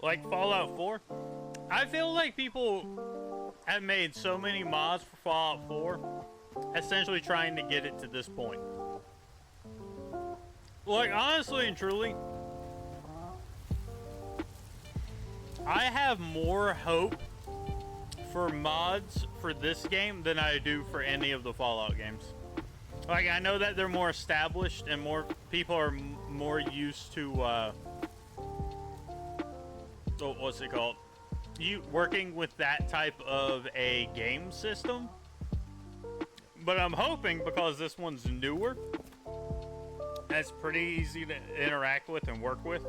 Like Fallout 4, I feel like people have made so many mods for Fallout 4, essentially trying to get it to this point. Like, honestly and truly, I have more hope for mods for this game than I do for any of the Fallout games. Like, I know that they're more established and more people are more used to, what's it called? You working with that type of a game system. But I'm hoping, because this one's newer, that's pretty easy to interact with and work with.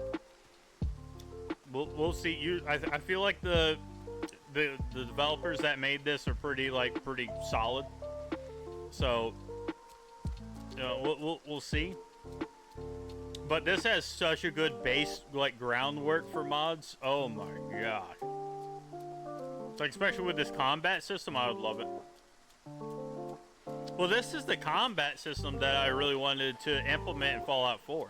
We'll see. I feel like the developers that made this are pretty solid. So we'll see. But this has such a good base, like, groundwork for mods. Oh my god! Like, especially with this combat system, I would love it. Well, this is the combat system that I really wanted to implement in Fallout 4.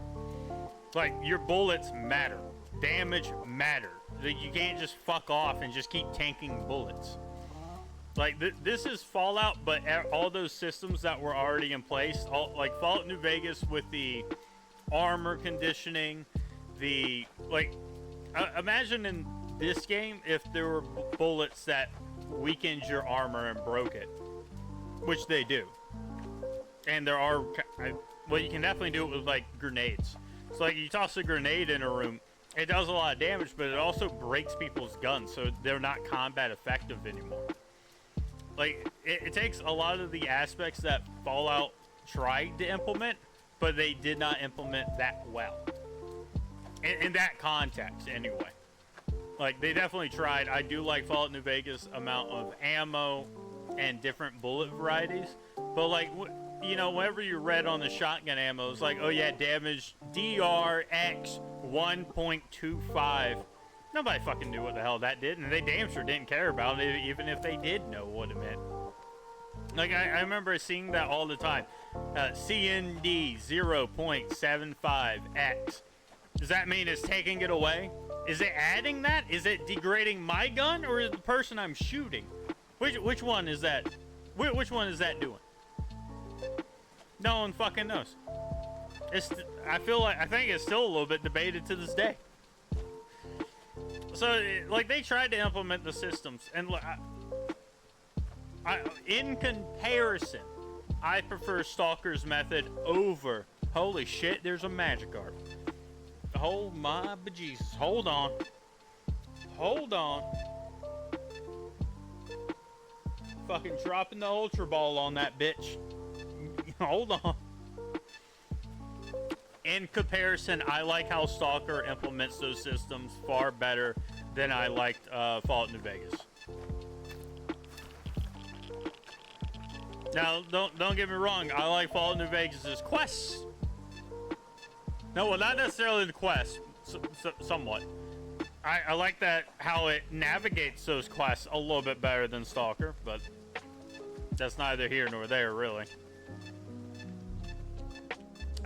Like, your bullets matter. Damage matter. You can't just fuck off and just keep tanking bullets. Like, this is Fallout, but all those systems that were already in place, like Fallout New Vegas with the armor conditioning, imagine in this game if there were bullets that weakened your armor and broke it, which they do. And there are, well, you can definitely do it with, like, grenades. So, like, you toss a grenade in a room, it does a lot of damage, but it also breaks people's guns, so they're not combat effective anymore. Like, it takes a lot of the aspects that Fallout tried to implement, but they did not implement that well. In that context, anyway. Like, they definitely tried. I do like Fallout New Vegas' amount of ammo and different bullet varieties, but, like, you know, whenever you read on the shotgun ammo, it's like, oh yeah, damage DRX 1.25. Nobody fucking knew what the hell that did, and they damn sure didn't care about it, even if they did know what it meant. Like, I remember seeing that all the time. CND 0.75X. Does that mean it's taking it away? Is it adding that? Is it degrading my gun, or is the person I'm shooting? Which one is that? Which one is that doing? No one fucking knows. I think it's still a little bit debated to this day. So, like, they tried to implement the systems, and in comparison, I prefer Stalker's method over. Holy shit, there's a magic art. Oh my bejesus. Hold on. Hold on. Fucking dropping the Ultra Ball on that bitch. Hold on. In comparison, I like how Stalker implements those systems far better than I liked Fallout New Vegas. Now, don't get me wrong, I like Fallout New Vegas' quests. No, well, not necessarily the quests, somewhat. I like that how it navigates those quests a little bit better than Stalker, but that's neither here nor there, really.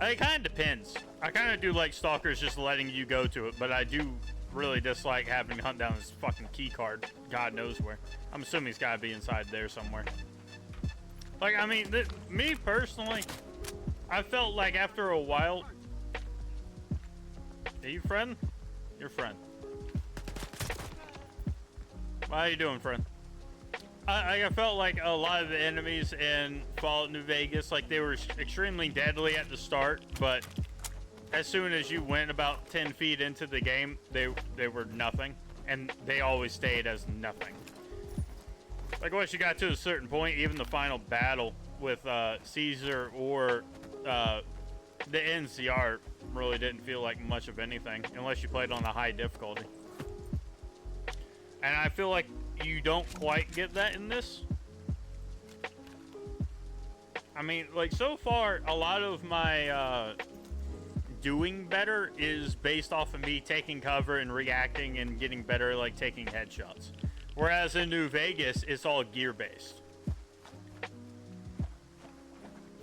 It kind of depends. I kind of do like Stalker's just letting you go to it, but I do really dislike having to hunt down his fucking key card. God knows where. I'm assuming he's got to be inside there somewhere. Like, I mean, me personally, I felt like after a while... Are you friend? You're friend. How you doing, friend? I felt like a lot of the enemies in Fallout New Vegas, like, they were extremely deadly at the start, but as soon as you went about 10 feet into the game, they were nothing, and they always stayed as nothing. Like, once you got to a certain point, even the final battle with Caesar or the NCR really didn't feel like much of anything, unless you played on a high difficulty. And I feel like you don't quite get that in this. I mean, like, so far, a lot of my doing better is based off of me taking cover and reacting and getting better, like, taking headshots. Whereas in New Vegas, it's all gear-based.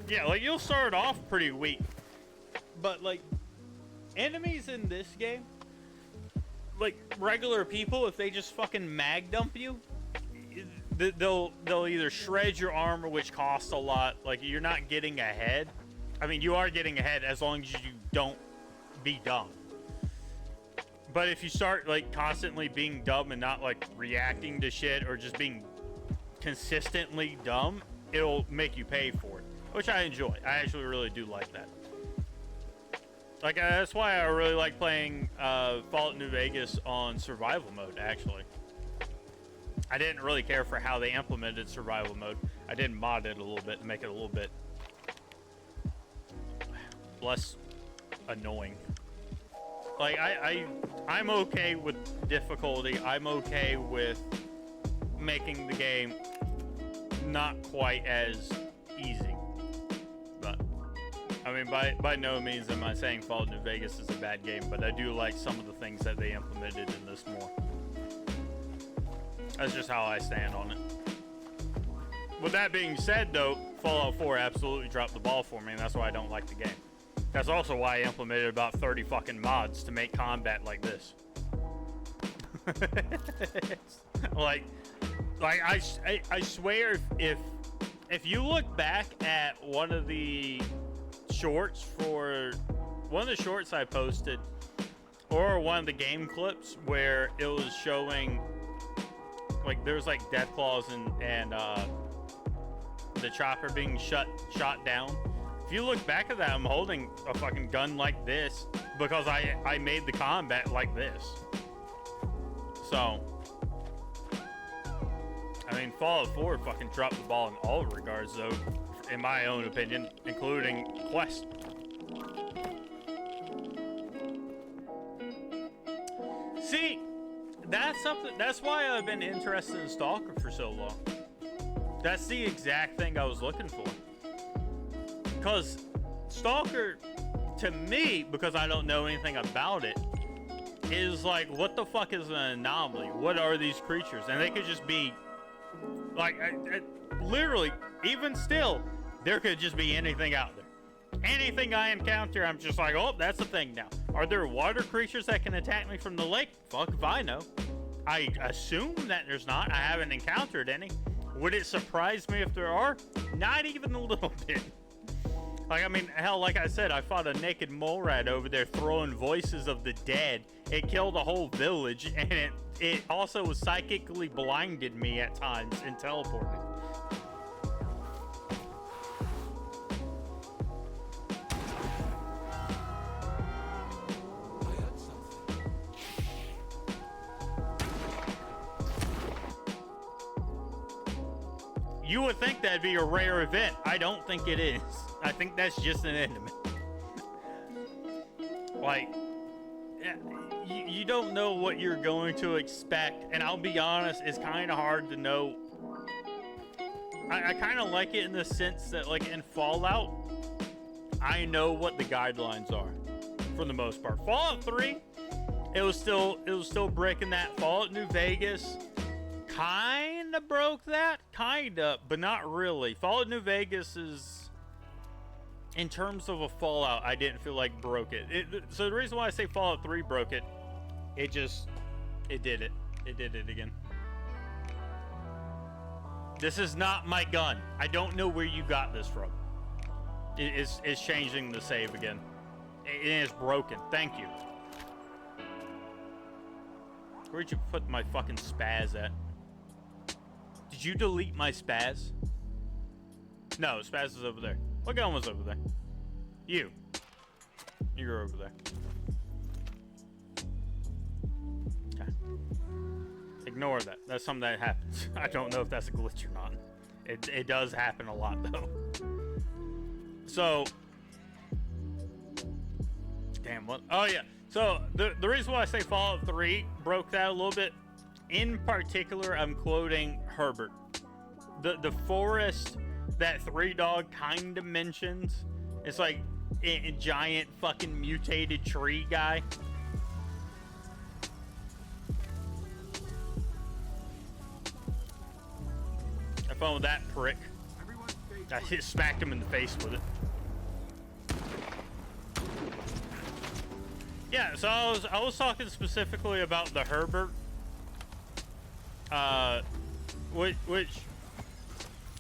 Yeah, like, you'll start off pretty weak. But, like, enemies in this game, like regular people, if they just fucking mag dump you, they'll either shred your armor, which costs a lot. Like, you're not getting ahead. I mean, you are getting ahead as long as you don't be dumb. But if you start like constantly being dumb and not like reacting to shit or just being consistently dumb, it'll make you pay for it, which I enjoy. I actually really do like that. Like, that's why I really like playing Fallout New Vegas on survival mode, actually. I didn't really care for how they implemented survival mode. I did mod it a little bit to make it a little bit less annoying. Like, I'm okay with difficulty. I'm okay with making the game not quite as easy. But, I mean, by no means am I saying Fallout New Vegas is a bad game, but I do like some of the things that they implemented in this more. That's just how I stand on it. With that being said, though, Fallout 4 absolutely dropped the ball for me, and that's why I don't like the game. That's also why I implemented about 30 fucking mods to make combat like this. like I swear, if you look back at one of the shorts I posted, or one of the game clips where it was showing, like, there was like Deathclaws and the chopper being shot down. If you look back at that, I'm holding a fucking gun like this because I made the combat like this. So, I mean, Fallout 4 fucking dropped the ball in all regards, though, in my own opinion, including Quest. See, that's why I've been interested in Stalker for so long. That's the exact thing I was looking for. Because Stalker, to me, because I don't know anything about it, is like, what the fuck is an anomaly? What are these creatures? And they could just be, like, literally, even still, there could just be anything out there. Anything I encounter, I'm just like, oh, that's a thing now. Are there water creatures that can attack me from the lake? Fuck if I know. I assume that there's not. I haven't encountered any. Would it surprise me if there are? Not even a little bit. Like, I mean, hell, like I said, I fought a naked mole rat over there throwing voices of the dead. It killed a whole village, and it also psychically blinded me at times and teleported. You would think that'd be a rare event. I don't think it is. I think that's just an enemy. Like, you don't know what you're going to expect, and I'll be honest, it's kind of hard to know. I kind of like it in the sense that, like, in Fallout, I know what the guidelines are for the most part. Fallout 3, it was still breaking that. Fallout New Vegas kind of broke that, but not really. Fallout New Vegas is, in terms of a Fallout, I didn't feel like broke it. So the reason why I say Fallout 3 broke it, it did it again. This is not my gun. I don't know where you got this from. It's changing the save again. It is broken. Thank you. Where'd you put my fucking spaz at? Did you delete my spaz? No, spaz is over there. What gun was over there? You. You're over there. Okay. Ignore that. That's something that happens. I don't know if that's a glitch or not. It does happen a lot, though. So, damn, what? Oh, yeah. So, the reason why I say Fallout 3 broke that a little bit, in particular, I'm quoting Herbert. The forest that Three Dog kind of mentions, it's like a giant fucking mutated tree guy. I found that prick. I smacked him in the face with it. Yeah, so I was talking specifically about the Herbert, which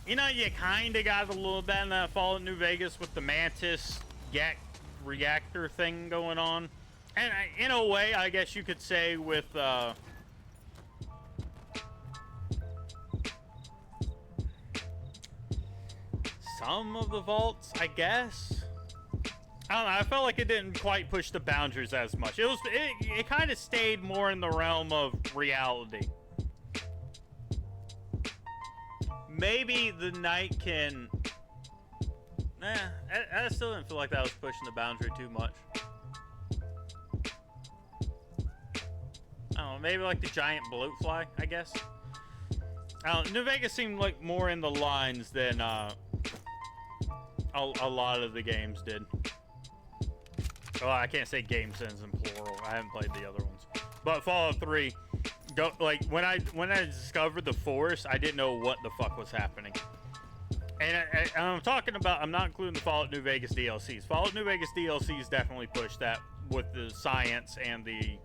you know, you kind of got a little bit in that Fallout New Vegas with the Mantis reactor thing going on, and in a way, I guess you could say with some of the vaults, I guess. I don't know, I felt like it didn't quite push the boundaries as much. It kind of stayed more in the realm of reality. Maybe the night can... I still didn't feel like that was pushing the boundary too much. I don't know, maybe like the giant bloatfly, I guess. I don't know, New Vegas seemed like more in the lines than a lot of the games did. Well, I can't say game sense in plural. I haven't played the other ones. But Fallout 3, like when I discovered the forest, I didn't know what the fuck was happening. And I'm talking about, I'm not including the Fallout New Vegas DLCs. Fallout New Vegas DLCs definitely pushed that with the science and the,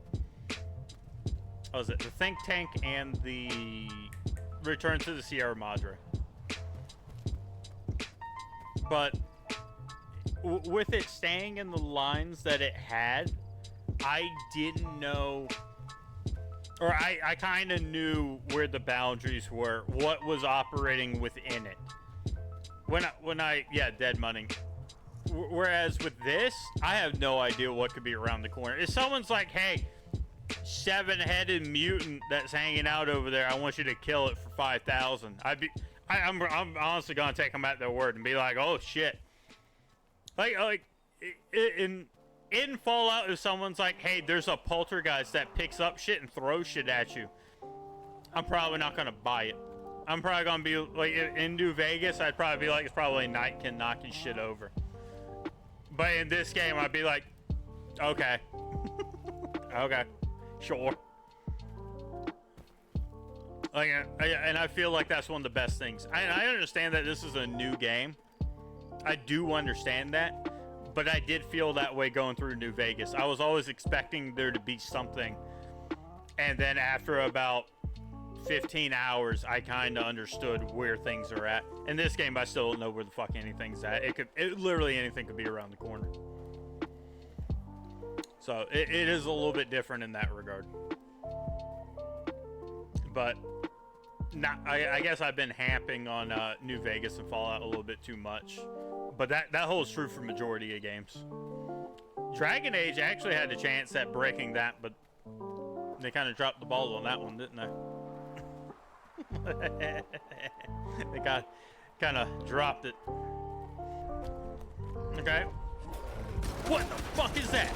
what was it, the think tank and the Return to the Sierra Madre. But with it staying in the lines that it had, I didn't know, or I kind of knew where the boundaries were, what was operating within it. Dead money. Whereas with this, I have no idea what could be around the corner. If someone's like, hey, 7-headed mutant that's hanging out over there, I want you to kill it for 5,000. I'm honestly gonna take them at their word and be like, oh shit. Like in Fallout, if someone's like, hey, there's a poltergeist that picks up shit and throws shit at you, I'm probably not gonna buy it. I'm probably gonna be like, in New Vegas, I'd probably be like, it's probably Nightkin knocking shit over. But in this game, I'd be like, okay. Okay, sure. Like, and I feel like that's one of the best things. I understand that this is a new game. I do understand that, but I did feel that way going through New Vegas. I was always expecting there to be something, and then after about 15 hours, I kind of understood where things are at. In this game, I still don't know where the fuck anything's at. Literally anything could be around the corner. So it is a little bit different in that regard. But I guess I've been hamping on New Vegas and Fallout a little bit too much. But that holds true for majority of games. Dragon Age actually had a chance at breaking that, but they kind of dropped the ball on that one, didn't they? They kind of dropped it. Okay. What the fuck is that?